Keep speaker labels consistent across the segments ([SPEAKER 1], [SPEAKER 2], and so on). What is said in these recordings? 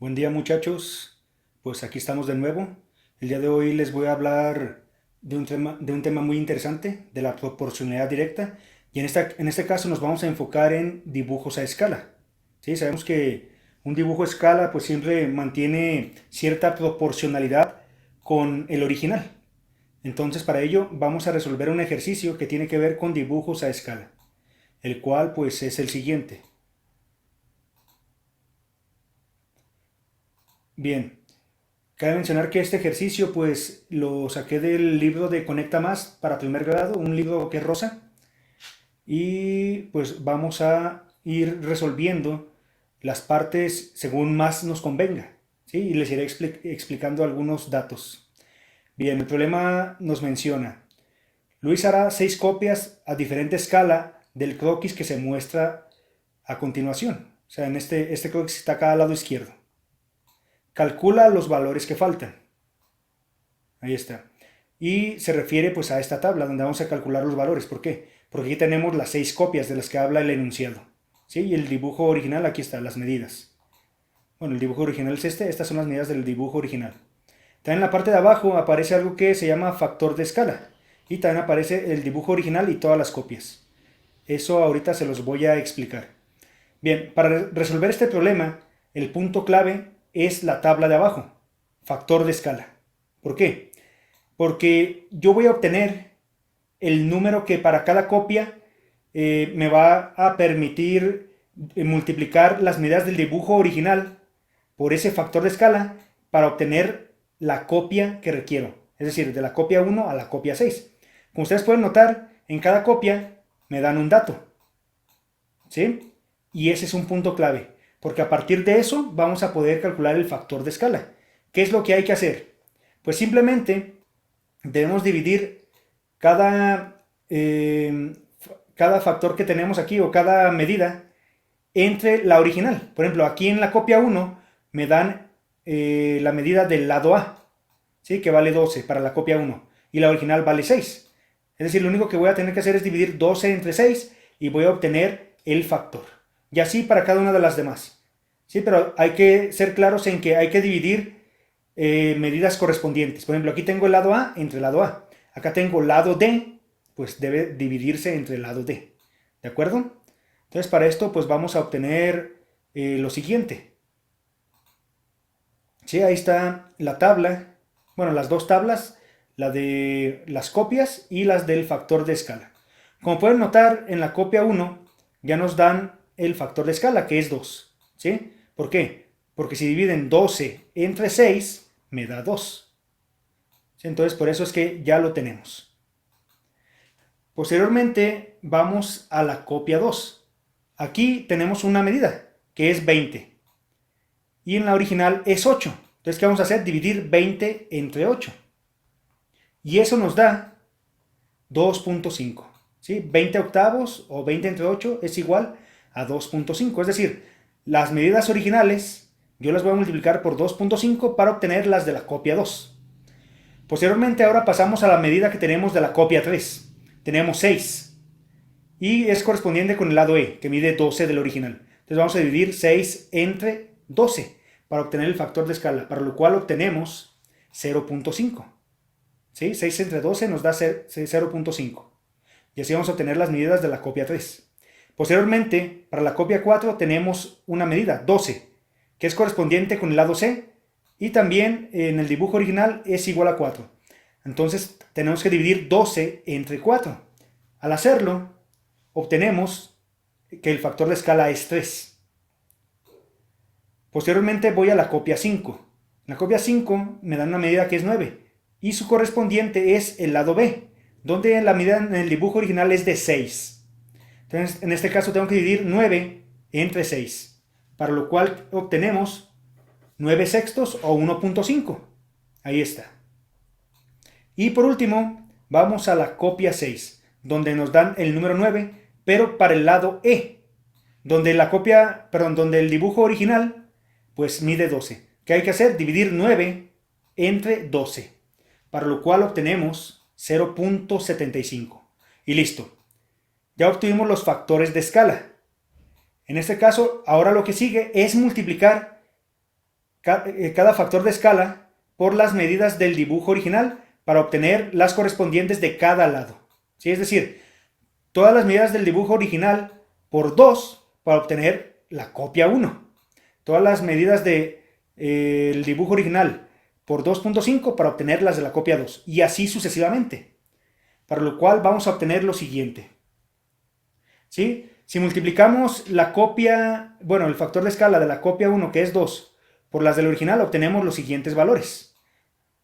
[SPEAKER 1] Buen día muchachos, pues aquí estamos de nuevo. El día de hoy les voy a hablar de un tema muy interesante, de la proporcionalidad directa, y en este caso nos vamos a enfocar en dibujos a escala. ¿Sí? Sabemos que un dibujo a escala pues siempre mantiene cierta proporcionalidad con el original. Entonces para ello vamos a resolver un ejercicio que tiene que ver con dibujos a escala, el cual pues es el siguiente. Bien, cabe mencionar que este ejercicio pues lo saqué del libro de Conecta Más para primer grado, un libro que es rosa, y pues vamos a ir resolviendo las partes según más nos convenga, ¿sí? Y les iré explicando algunos datos. Bien, el problema nos menciona, Luis hará 6 copias a diferente escala del croquis que se muestra a continuación. O sea, en este croquis está acá al lado izquierdo. Calcula los valores que faltan. Ahí está. Y se refiere pues a esta tabla donde vamos a calcular los valores. ¿Por qué? Porque aquí tenemos las 6 copias de las que habla el enunciado. ¿Sí? Y el dibujo original, aquí está, las medidas. Bueno, el dibujo original es este, estas son las medidas del dibujo original. También en la parte de abajo aparece algo que se llama factor de escala. Y también aparece el dibujo original y todas las copias. Eso ahorita se los voy a explicar. Bien, para resolver este problema, el punto clave es la tabla de abajo, factor de escala. ¿Por qué? Porque yo voy a obtener el número que para cada copia me va a permitir multiplicar las medidas del dibujo original por ese factor de escala para obtener la copia que requiero. Es decir, de la copia 1 a la copia 6. Como ustedes pueden notar, en cada copia me dan un dato. ¿Sí? Y ese es un punto clave, porque a partir de eso vamos a poder calcular el factor de escala. ¿Qué es lo que hay que hacer? Pues simplemente debemos dividir cada, eh, cada factor que tenemos aquí o cada medida entre la original. Por ejemplo, aquí en la copia 1 me dan la medida del lado A, ¿sí? Que vale 12 para la copia 1 y la original vale 6. Es decir, lo único que voy a tener que hacer es dividir 12 entre 6 y voy a obtener el factor. Y así para cada una de las demás. ¿Sí? Pero hay que ser claros en que hay que dividir medidas correspondientes. Por ejemplo, aquí tengo el lado A entre el lado A. Acá tengo lado D, pues debe dividirse entre el lado D. ¿De acuerdo? Entonces para esto pues vamos a obtener lo siguiente. ¿Sí? Ahí está la tabla, bueno, las dos tablas, la de las copias y las del factor de escala. Como pueden notar, en la copia 1 ya nos dan el factor de escala, que es 2. ¿Sí? ¿Por qué? Porque si dividen 12 entre 6, me da 2. ¿Sí? Entonces, por eso es que ya lo tenemos. Posteriormente, vamos a la copia 2. Aquí tenemos una medida, que es 20. Y en la original es 8. Entonces, ¿qué vamos a hacer? Dividir 20 entre 8. Y eso nos da 2.5. ¿Sí? 20 octavos o 20 entre 8 es igual a 2.5. Es decir, las medidas originales yo las voy a multiplicar por 2.5 para obtener las de la copia 2. Posteriormente ahora pasamos a la medida que tenemos de la copia 3. Tenemos 6. Y es correspondiente con el lado E, que mide 12 del original. Entonces vamos a dividir 6 entre 12 para obtener el factor de escala, para lo cual obtenemos 0.5. ¿Sí? 6 entre 12 nos da 0.5. Y así vamos a obtener las medidas de la copia 3. Posteriormente, para la copia 4 tenemos una medida, 12, que es correspondiente con el lado C, y también en el dibujo original es igual a 4. Entonces tenemos que dividir 12 entre 4. Al hacerlo, obtenemos que el factor de escala es 3. Posteriormente voy a la copia 5. En la copia 5 me dan una medida que es 9 y su correspondiente es el lado B, donde la medida en el dibujo original es de 6. Entonces, en este caso tengo que dividir 9 entre 6, para lo cual obtenemos 9 sextos o 1.5. Ahí está. Y por último, vamos a la copia 6, donde nos dan el número 9, pero para el lado E, donde donde el dibujo original pues mide 12. ¿Qué hay que hacer? Dividir 9 entre 12, para lo cual obtenemos 0.75. Y listo. Ya obtuvimos los factores de escala. En este caso, ahora lo que sigue es multiplicar cada factor de escala por las medidas del dibujo original para obtener las correspondientes de cada lado. ¿Sí? Es decir, todas las medidas del dibujo original por 2 para obtener la copia 1. Todas las medidas del dibujo original por 2.5 para obtener las de la copia 2. Y así sucesivamente. Para lo cual vamos a obtener lo siguiente. ¿Sí? Si multiplicamos la copia, bueno, el factor de escala de la copia 1, que es 2, por las del original, obtenemos los siguientes valores.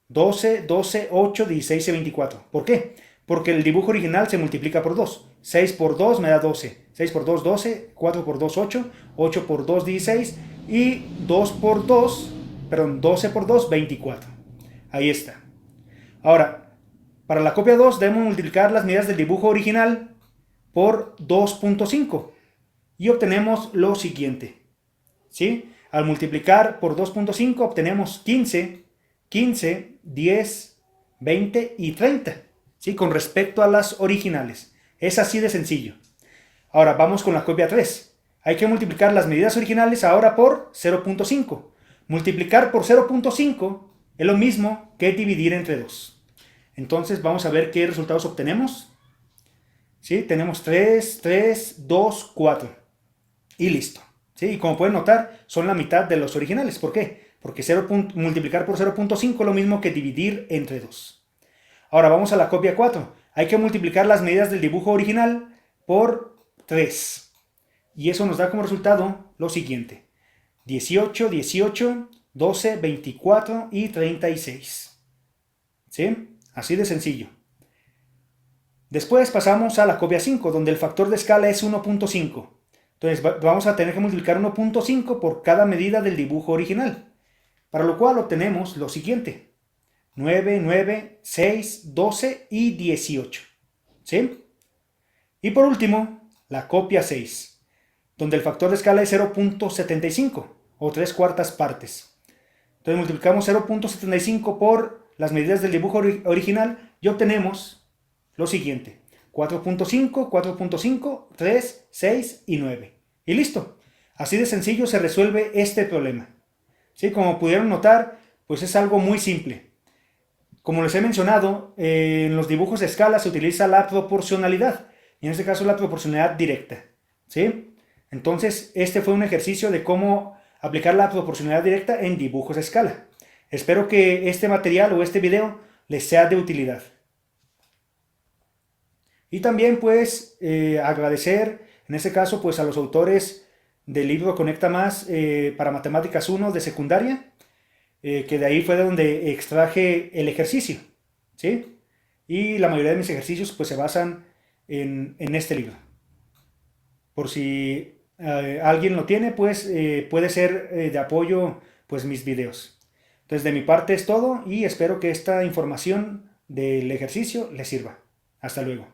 [SPEAKER 1] 12, 12, 8, 16 y 24. ¿Por qué? Porque el dibujo original se multiplica por 2. 6 por 2 me da 12. 6 por 2, 12. 4 por 2, 8. 8 por 2, 16. Y 2 por 2, perdón, 12 por 2, 24. Ahí está. Ahora, para la copia 2 debemos multiplicar las medidas del dibujo original por 2.5 y obtenemos lo siguiente. ¿Sí? Al multiplicar por 2.5 obtenemos 15, 15, 10, 20 y 30. ¿Sí? Con respecto a las originales. Es así de sencillo. Ahora vamos con la copia 3. Hay que multiplicar las medidas originales ahora por 0.5. Multiplicar por 0.5 es lo mismo que dividir entre 2. Entonces vamos a ver qué resultados obtenemos. ¿Sí? Tenemos 3, 3, 2, 4. Y listo. ¿Sí? Y como pueden notar, son la mitad de los originales. ¿Por qué? Porque multiplicar por 0.5 es lo mismo que dividir entre 2. Ahora vamos a la copia 4. Hay que multiplicar las medidas del dibujo original por 3. Y eso nos da como resultado lo siguiente. 18, 18, 12, 24 y 36. ¿Sí? Así de sencillo. Después pasamos a la copia 5, donde el factor de escala es 1.5. Entonces vamos a tener que multiplicar 1.5 por cada medida del dibujo original. Para lo cual obtenemos lo siguiente. 9, 9, 6, 12 y 18. ¿Sí? Y por último, la copia 6, donde el factor de escala es 0.75 o 3/4 partes. Entonces multiplicamos 0.75 por las medidas del dibujo original y obtenemos lo siguiente. 4.5, 4.5, 3, 6 y 9. Y listo. Así de sencillo se resuelve este problema. ¿Sí? Como pudieron notar, pues es algo muy simple. Como les he mencionado, en los dibujos de escala se utiliza la proporcionalidad. Y en este caso la proporcionalidad directa. ¿Sí? Entonces, este fue un ejercicio de cómo aplicar la proporcionalidad directa en dibujos de escala. Espero que este material o este video les sea de utilidad. Y también pues agradecer en este caso pues a los autores del libro Conecta Más para Matemáticas 1 de secundaria, que de ahí fue de donde extraje el ejercicio, ¿sí? Y la mayoría de mis ejercicios pues se basan en este libro. Por si alguien lo tiene, pues puede ser de apoyo pues mis videos. Entonces de mi parte es todo y espero que esta información del ejercicio les sirva. Hasta luego.